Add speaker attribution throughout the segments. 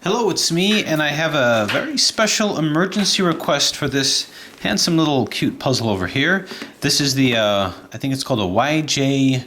Speaker 1: Hello, it's me, and I have a very special emergency request for this handsome little cute puzzle over here. This is the, I think it's called a YJ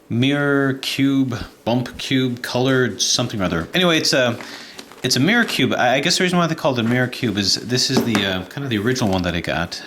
Speaker 1: mirror cube, bump cube, colored something or other. Anyway, it's a mirror cube. I guess the reason why they call it a mirror cube is this is the kind of the original one that I got.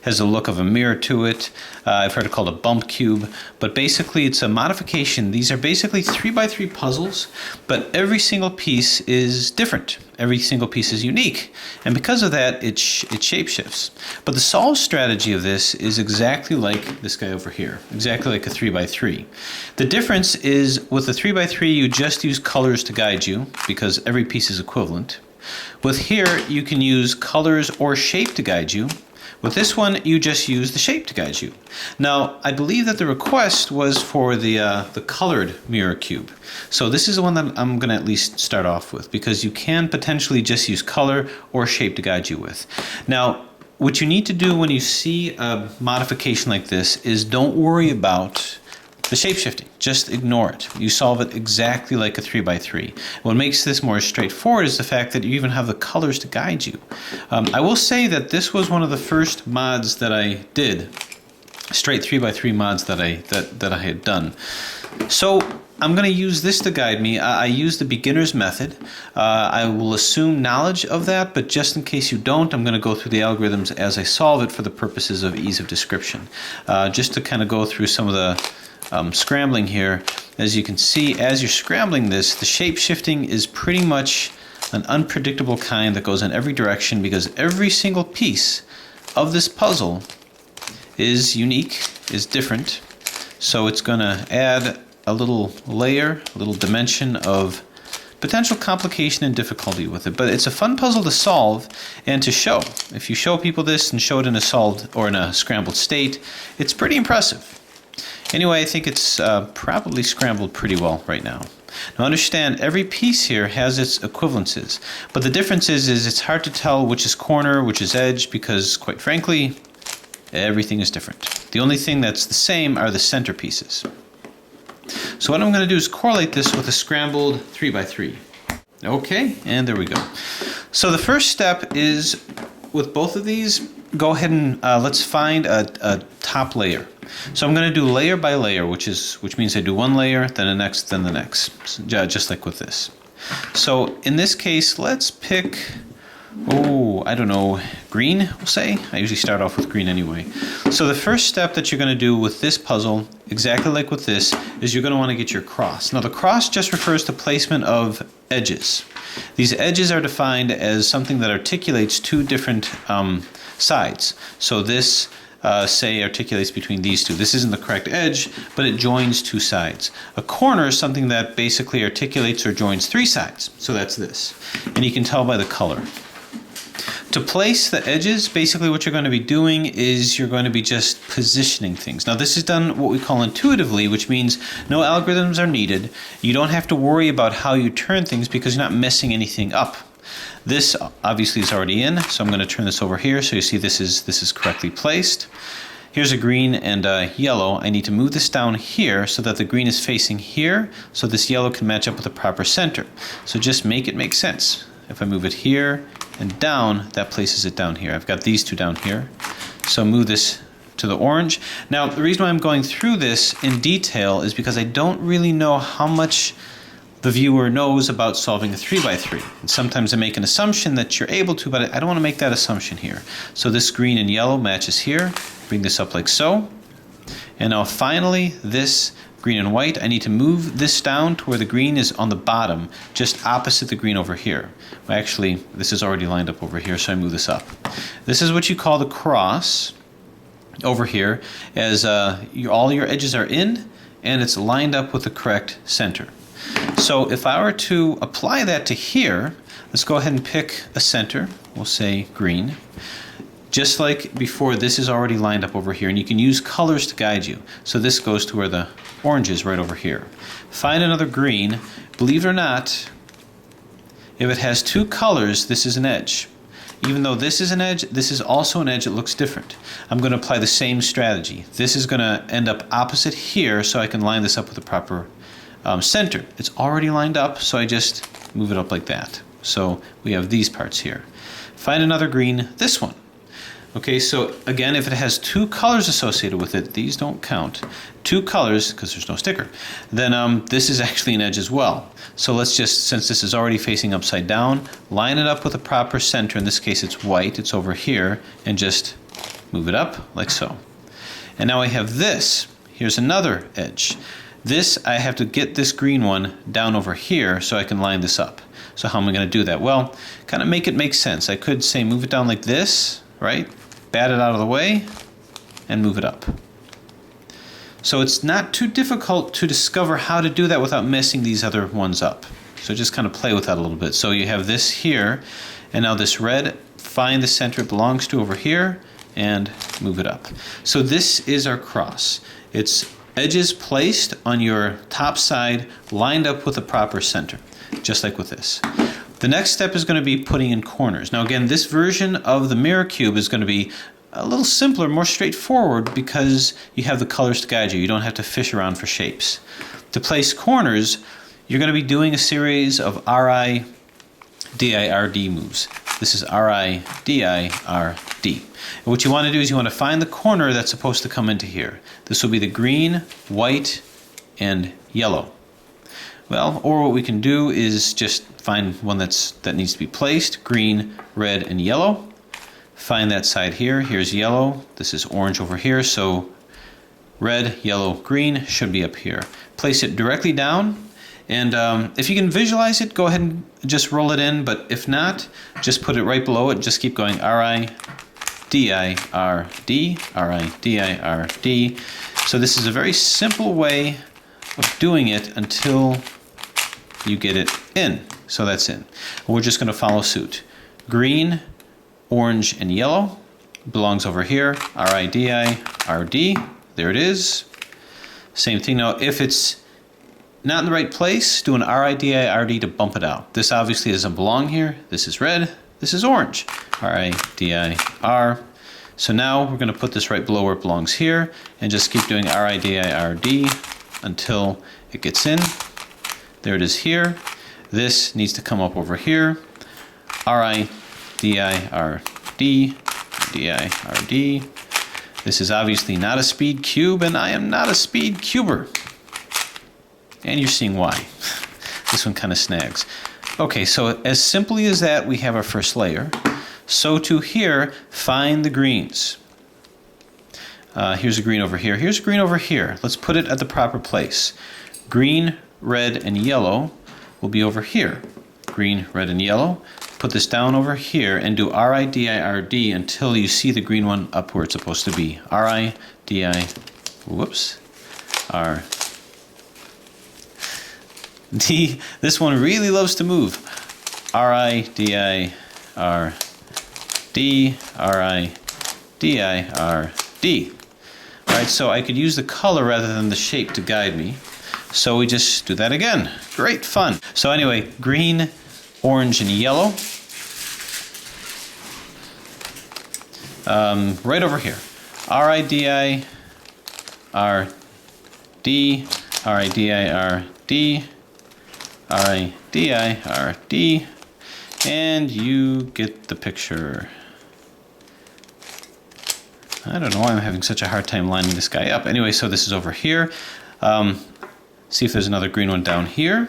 Speaker 1: Has a look of a mirror to it. I've heard it called a bump cube, but basically it's a modification. These are basically 3x3 puzzles, but every single piece is different. Every single piece is unique, and because of that, it shapeshifts. But the solve strategy of this is exactly like this guy over here, exactly like a 3x3. The difference is with the 3x3, you just use colors to guide you because every piece is equivalent. With here, you can use colors or shape to guide you. With this one, you just use the shape to guide you. Now, I believe that the request was for the colored mirror cube. So this is the one that I'm going to at least start off with, because you can potentially just use color or shape to guide you with. Now, what you need to do when you see a modification like this is don't worry about the shape-shifting. Just ignore it. You solve it exactly like a 3x3. What makes this more straightforward is the fact that you even have the colors to guide you. I will say that this was one of the first mods that I did, straight 3x3 mods that I had done. So I'm going to use this to guide me. I use the beginner's method. I will assume knowledge of that, but just in case you don't, I'm going to go through the algorithms as I solve it for the purposes of ease of description. Just to kind of go through some of the scrambling here. As you can see, as you're scrambling this, the shape shifting is pretty much an unpredictable kind that goes in every direction, because every single piece of this puzzle is unique, is different. So it's going to add a little layer, a little dimension of potential complication and difficulty with it. But it's a fun puzzle to solve and to show. If you show people this and show it in a solved or in a scrambled state, it's pretty impressive. Anyway, I think it's probably scrambled pretty well right now. Now understand, every piece here has its equivalences, but the difference is it's hard to tell which is corner, which is edge, because quite frankly, everything is different. The only thing that's the same are the center pieces. So what I'm going to do is correlate this with a scrambled 3x3. Okay, and there we go. So the first step is, with both of these, go ahead and let's find a top layer. So I'm going to do layer by layer, which means I do one layer, then the next, then the next, just like with this. So in this case, let's pick, I don't know, green, we'll say. I usually start off with green anyway. So the first step that you're going to do with this puzzle, exactly like with this, is you're going to want to get your cross. Now the cross just refers to placement of edges. These edges are defined as something that articulates two different sides. So this say articulates between these two. This isn't the correct edge, but it joins two sides. A corner is something that basically articulates or joins three sides. So that's this. And you can tell by the color. To place the edges, basically what you're going to be doing is you're going to be just positioning things. Now this is done what we call intuitively, which means no algorithms are needed. You don't have to worry about how you turn things because you're not messing anything up. This obviously is already in, so I'm going to turn this over here so you see this is correctly placed. Here's a green and a yellow. I need to move this down here so that the green is facing here, so this yellow can match up with the proper center. So just make it make sense. If I move it here and down, that places it down here. I've got these two down here. So move this to the orange. Now the reason why I'm going through this in detail is because I don't really know how much the viewer knows about solving a 3x3. And sometimes I make an assumption that you're able to, but I don't want to make that assumption here. So this green and yellow matches here. Bring this up like so. And now finally, this green and white, I need to move this down to where the green is on the bottom, just opposite the green over here. Well, actually, this is already lined up over here, so I move this up. This is what you call the cross over here, as all your edges are in, and it's lined up with the correct center. So if I were to apply that to here, let's go ahead and pick a center. We'll say green. Just like before, this is already lined up over here, and you can use colors to guide you. So this goes to where the orange is, right over here. Find another green. Believe it or not, if it has two colors, this is an edge. Even though this is an edge, this is also an edge. It looks different. I'm going to apply the same strategy. This is going to end up opposite here, so I can line this up with the proper center. It's already lined up, so I just move it up like that. So we have these parts here. Find another green, this one. Okay, so again, if it has two colors associated with it, these don't count. Two colors, because there's no sticker, then this is actually an edge as well. So let's just, since this is already facing upside down, line it up with a proper center. In this case, it's white, it's over here, and just move it up like so. And now I have this. Here's another edge. This, I have to get this green one down over here so I can line this up. So how am I going to do that? Well, kind of make it make sense. I could say move it down like this, right? Bat it out of the way and move it up. So it's not too difficult to discover how to do that without messing these other ones up. So just kind of play with that a little bit. So you have this here, and now this red, find the center it belongs to over here and move it up. So this is our cross. It's edges placed on your top side, lined up with the proper center, just like with this. The next step is going to be putting in corners. Now again, this version of the mirror cube is going to be a little simpler, more straightforward, because you have the colors to guide you. You don't have to fish around for shapes. To place corners, you're going to be doing a series of R-I, D-I-R-D moves. This is R-I, D-I-R-D. And what you want to do is you want to find the corner that's supposed to come into here. This will be the green, white, and yellow. Well, or what we can do is just find one that needs to be placed, green, red, and yellow. Find that side here. Here's yellow. This is orange over here, so red, yellow, green should be up here. Place it directly down, and if you can visualize it, go ahead and just roll it in, but if not, just put it right below it. Just keep going, R-I-D-I-R-D, R-I-D-I-R-D. So this is a very simple way of doing it until you get it in. So that's in. We're just going to follow suit. Green, orange, and yellow belongs over here. R-I-D-I-R-D. There it is. Same thing. Now, if it's not in the right place, do an R-I-D-I-R-D to bump it out. This obviously doesn't belong here. This is red. This is orange. R-I-D-I-R. So now we're going to put this right below where it belongs here and just keep doing R-I-D-I-R-D until it gets in. There it is here. This needs to come up over here. R-I-D-I-R-D, D-I-R-D. This is obviously not a speed cube, and I am not a speed cuber. And you're seeing why. This one kind of snags. Okay, so as simply as that, we have our first layer. So to here, find the greens. Here's a green over here. Here's a green over here. Let's put it at the proper place. Green, red, and yellow will be over here. Green, red, and yellow. Put this down over here and do R-I-D-I-R-D until you see the green one up where it's supposed to be. R-I-D-I, whoops, R-D. This one really loves to move. R-I-D-I-R-D, R-I-D-I-R-D. All right, so I could use the color rather than the shape to guide me. So we just do that again. Great fun. So anyway, green, orange, and yellow. Right over here. R-I-D-I-R-D, R-I-D-I-R-D, R-I-D-I-R-D, and you get the picture. I don't know why I'm having such a hard time lining this guy up. Anyway, so this is over here. See if there's another green one down here.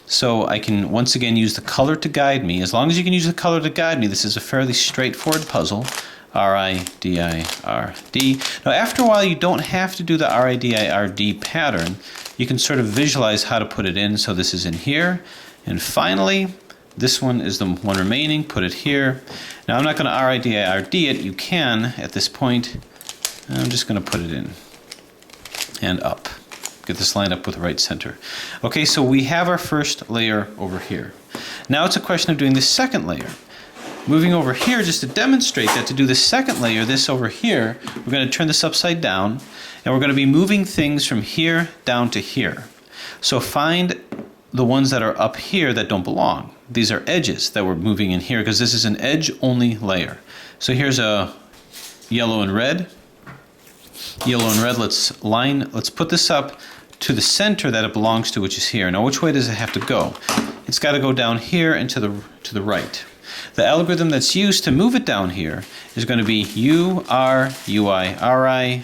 Speaker 1: So I can once again use the color to guide me. As long as you can use the color to guide me, this is a fairly straightforward puzzle. R-I-D-I-R-D. Now after a while you don't have to do the R-I-D-I-R-D pattern. You can sort of visualize how to put it in. So this is in here. And finally, this one is the one remaining. Put it here. Now I'm not going to R-I-D-I-R-D it. You can at this point. I'm just going to put it in and up. Get this lined up with the right center. Okay, so we have our first layer over here. Now it's a question of doing the second layer. Moving over here just to demonstrate that to do the second layer, this over here, we're going to turn this upside down and we're going to be moving things from here down to here. So find the ones that are up here that don't belong. These are edges that we're moving in here because this is an edge only layer. So here's a yellow and red. Yellow and red, let's put this up to the center that it belongs to, which is here. Now, which way does it have to go? It's got to go down here and to the right. The algorithm that's used to move it down here is going to be U, R, UI, RI,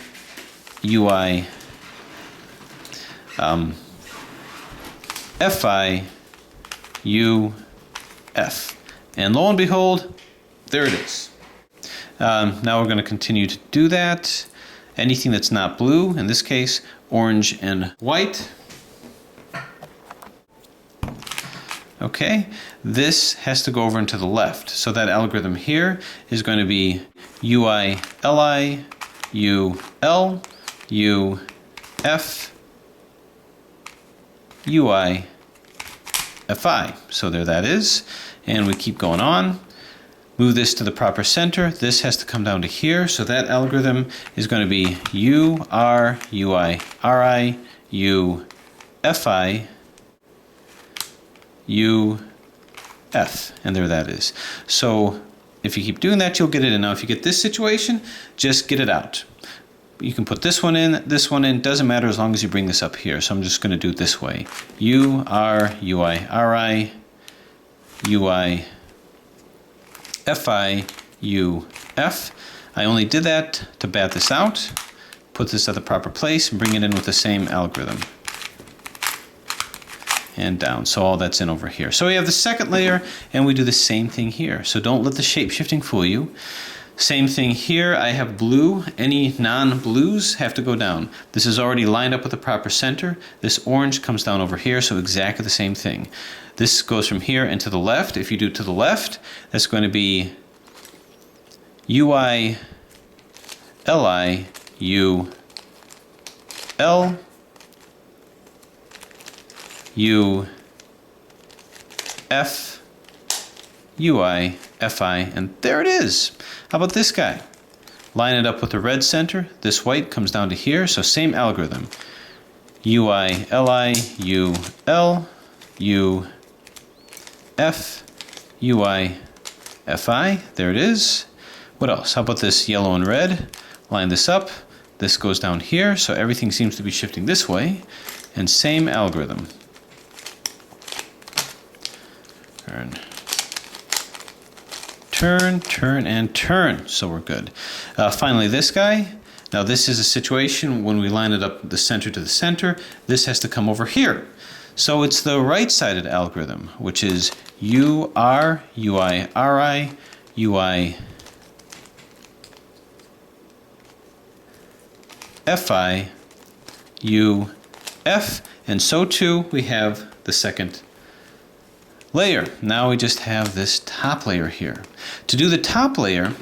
Speaker 1: UI, FI, U, F. And lo and behold, there it is. Now we're going to continue to do that. Anything that's not blue, in this case, orange and white. Okay, this has to go over into the left. So that algorithm here is going to be UI, LI, U, L, U, F, UI, FI. So there that is. And we keep going on. Move this to the proper center. This has to come down to here. So that algorithm is going to be U, R, UI, RI, U, FI, U, F. And there that is. So if you keep doing that, you'll get it in. Now, if you get this situation, just get it out. You can put this one in, doesn't matter as long as you bring this up here. So I'm just going to do it this way. U, R, UI, RI, UI, FI, U, F. I only did that to bat this out, put this at the proper place, and bring it in with the same algorithm. And down, so all that's in over here. So we have the second layer, and we do the same thing here. So don't let the shape shifting fool you. Same thing here, I have blue. Any non-blues have to go down. This is already lined up with the proper center. This orange comes down over here, so exactly the same thing. This goes from here and to the left. If you do to the left, that's going to be UI, LI, U, L, U, F, UI, FI, and there it is. How about this guy? Line it up with the red center. This white comes down to here, so same algorithm. UI, LI, U, L, U, F, UI, FI. There it is. What else? How about this yellow and red? Line this up. This goes down here, so everything seems to be shifting this way. And same algorithm. Turn, turn, and turn. So we're good. Finally, this guy. Now this is a situation when we line it up the center to the center. This has to come over here. So it's the right-sided algorithm, which is U, R, UI, RI, UI, FI, U, F, and so too we have the second layer. Now we just have this top layer here. To do the top layer,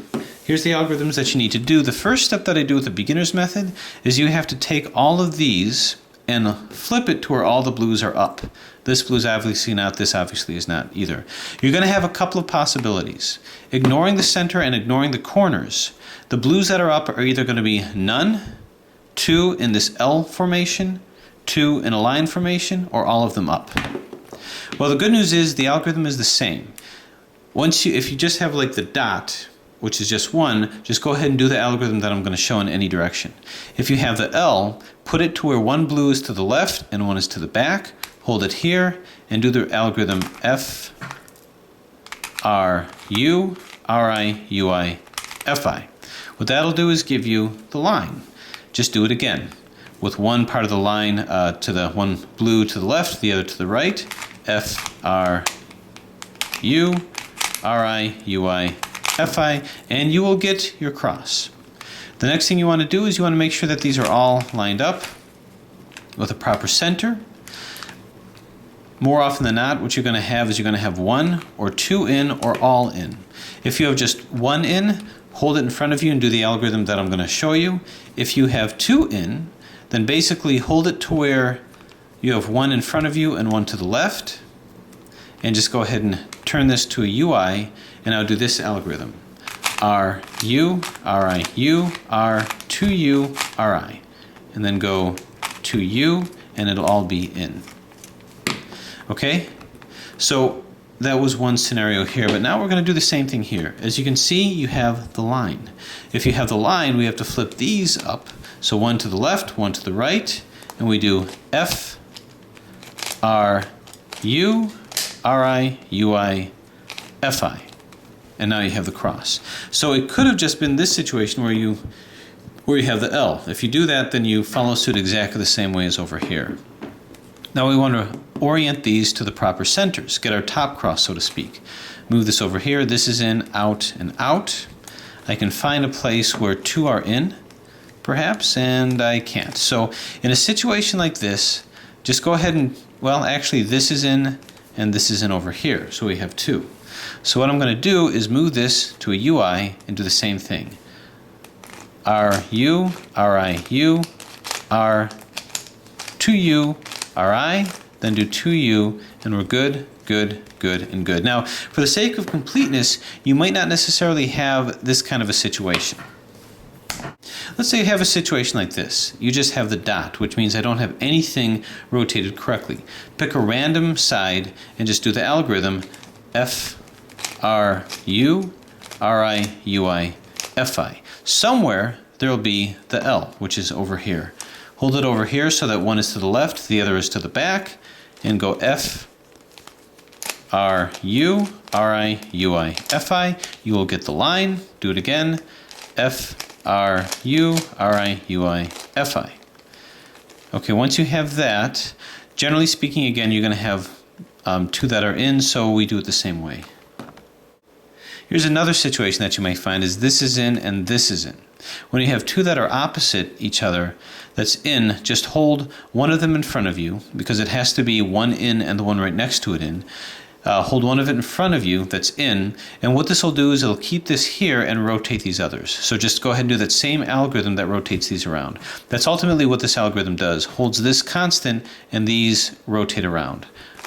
Speaker 1: here's the algorithms that you need to do. The first step that I do with the beginner's method is you have to take all of these and flip it to where all the blues are up. This blue is obviously not, this obviously is not either. You're going to have a couple of possibilities. Ignoring the center and ignoring the corners, the blues that are up are either going to be none, 2 in this L formation, 2 in a line formation, or all of them up. Well, the good news is the algorithm is the same. If you just have like the dot, which is just 1, just go ahead and do the algorithm that I'm going to show in any direction. If you have the L, put it to where one blue is to the left and one is to the back, hold it here, and do the algorithm F, R, U, RI, UI, FI. What that'll do is give you the line. Just do it again. With one part of the line to the one blue to the left, the other to the right, F, R, U, RI, UI, FI, and you will get your cross. The next thing you want to do is you want to make sure that these are all lined up with a proper center. More often than not, what you're going to have is you're going to have 1 or 2 in or all in. If you have just 1 in, hold it in front of you and do the algorithm that I'm going to show you. If you have 2 in, then basically hold it to where you have 1 in front of you and 1 to the left, and just go ahead and turn this to a UI, and I'll do this algorithm. R, U, RI, U, R, 2U, RI. And then go to U, and it'll all be in. Okay? So that was one scenario here, but now we're going to do the same thing here. As you can see, you have the line. If you have the line, we have to flip these up. So 1 to the left, 1 to the right, and we do F, R, U, R, I, U, I, F, I. And now you have the cross. So it could have just been this situation where you have the L. If you do that, then you follow suit exactly the same way as over here. Now we want to orient these to the proper centers, get our top cross, so to speak. Move this over here. This is in, out, and out. I can find a place where two are in, perhaps, and I can't. So in a situation like this, just go ahead and, well, actually this is in and this is in over here, so we have two. So what I'm going to do is move this to a UI and do the same thing. RU, RIU, R, 2U, RI, then do 2U, and we're good, good, good, and good. Now, for the sake of completeness, you might not necessarily have this kind of a situation. Let's say you have a situation like this. You just have the dot, which means I don't have anything rotated correctly. Pick a random side and just do the algorithm F, R, U, R, I, U, I, F, I. Somewhere there will be the L, which is over here. Hold it over here so that one is to the left, the other is to the back, and go F, R, U, R, I, U, I, F, I. You will get the line. Do it again. F, R, U, R, I, U, I, F, I. Okay, once you have that, generally speaking, again, you're going to have two that are in, so we do it the same way. Here's another situation that you might find is this is in and this is in. When you have two that are opposite each other that's in, just hold one of them in front of you, because it has to be one in and the one right next to it in. Hold one of it in front of you that's in, and what this will do is it'll keep this here and rotate these others. So just go ahead and do that same algorithm that rotates these around. That's ultimately what this algorithm does. Holds this constant and these rotate around.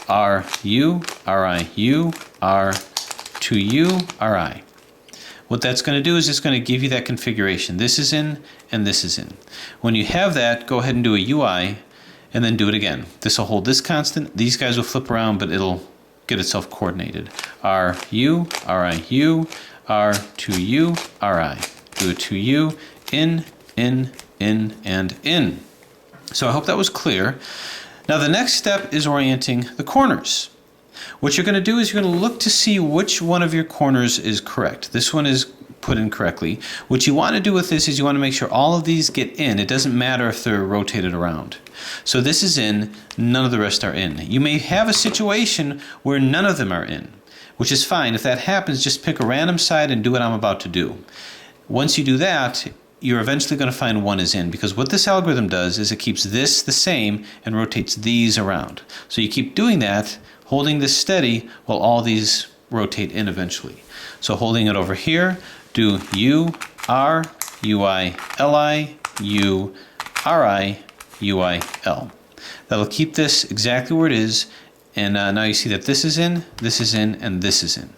Speaker 1: R, U, R, I, U, R, 2U, R, I. What that's going to do is it's going to give you that configuration. This is in and this is in. When you have that, go ahead and do a UI and then do it again. This will hold this constant. These guys will flip around, but it'll get itself coordinated. R, U, R, I, U, R, 2U, R, I. Do a 2U, in, and in. So I hope that was clear. Now the next step is orienting the corners. What you're going to do is you're going to look to see which one of your corners is correct. This one is put in correctly. What you want to do with this is you want to make sure all of these get in. It doesn't matter if they're rotated around. So this is in, none of the rest are in. You may have a situation where none of them are in, which is fine. If that happens, just pick a random side and do what I'm about to do. Once you do that, you're eventually going to find one is in, because what this algorithm does is it keeps this the same and rotates these around. So you keep doing that, holding this steady while all these rotate in eventually. So holding it over here, do U, R, U, I, L, I, U, R, I, U, I, L. That'll keep this exactly where it is, and now you see that this is in, and this is in.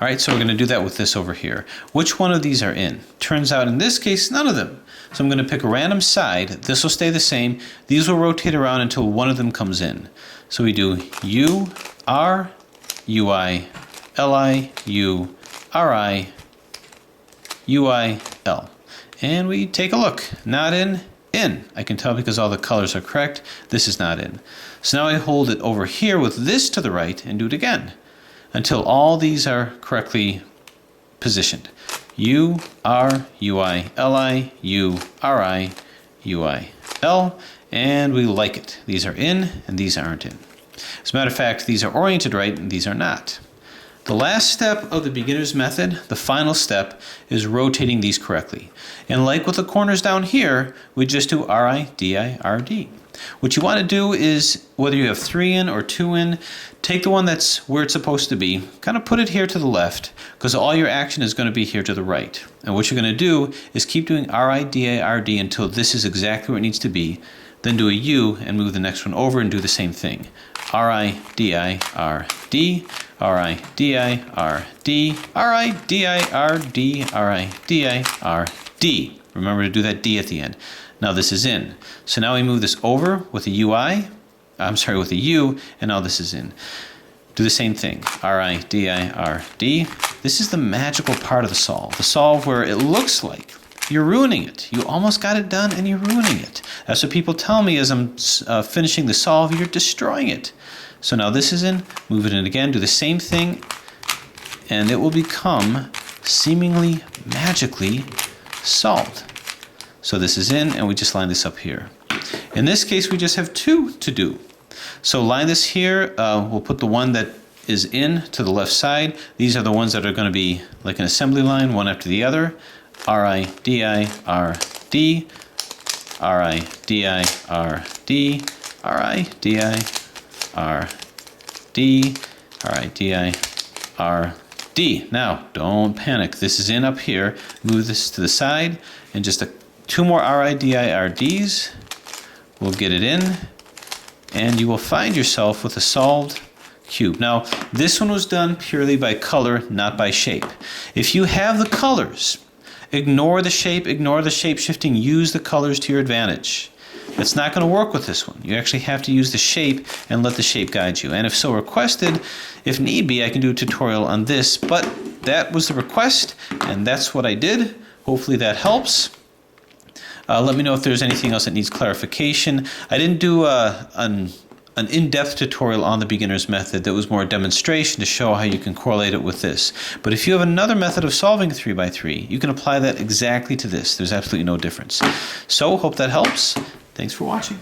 Speaker 1: All right, so we're going to do that with this over here. Which one of these are in? Turns out in this case, none of them. So I'm going to pick a random side. This will stay the same. These will rotate around until one of them comes in. So we do U, R, U, I, L, I, U, R, I, U, I, L. And we take a look. Not in, in. I can tell because all the colors are correct. This is not in. So now I hold it over here with this to the right and do it again until all these are correctly positioned. U, R, U, I, L, I, U, R, I, U, I, L, and we like it. These are in and these aren't in. As a matter of fact, these are oriented right and these are not. The last step of the beginner's method, the final step, is rotating these correctly. And like with the corners down here, we just do RI, DI, RD. What you want to do is, whether you have 3 in or 2 in, take the one that's where it's supposed to be, kind of put it here to the left, because all your action is going to be here to the right. And what you're going to do is keep doing RI, DI, RD until this is exactly where it needs to be. Then do a U and move the next one over and do the same thing. RI, DI, RD, RI, DI, RD, RI, DI, RD, RI, DI, RD. Remember to do that D at the end. Now this is in. So now we move this over with a UI, with a U, and now this is in. Do the same thing. RI, DI, RD. This is the magical part of the solve. The solve where it looks like you're ruining it. You almost got it done and you're ruining it. That's what people tell me as I'm finishing the solve. You're destroying it. So now this is in, move it in again, do the same thing, and it will become seemingly magically solved. So this is in, and we just line this up here. In this case, we just have 2 to do. So line this here, we'll put the one that is in to the left side. These are the ones that are going to be like an assembly line, one after the other. R-I-D-I, R-D, R-I-D-I, R-D, R-I-D-I, R-D, R-I-D-I, R-D. Now, don't panic. This is in up here. Move this to the side, and just 2 more R-I-D-I, R-Ds. We'll get it in, and you will find yourself with a solved cube. Now, this one was done purely by color, not by shape. If you have the colors, ignore the shape shifting, use the colors to your advantage. It's not going to work with this one. You actually have to use the shape and let the shape guide you. And if so requested, if need be, I can do a tutorial on this, but that was the request, and that's what I did. Hopefully that helps. Let me know if there's anything else that needs clarification. I didn't do an in-depth tutorial on the beginner's method. That was more a demonstration to show how you can correlate it with this. But if you have another method of solving a 3x3, you can apply that exactly to this. There's absolutely no difference. So, hope that helps. Thanks for watching.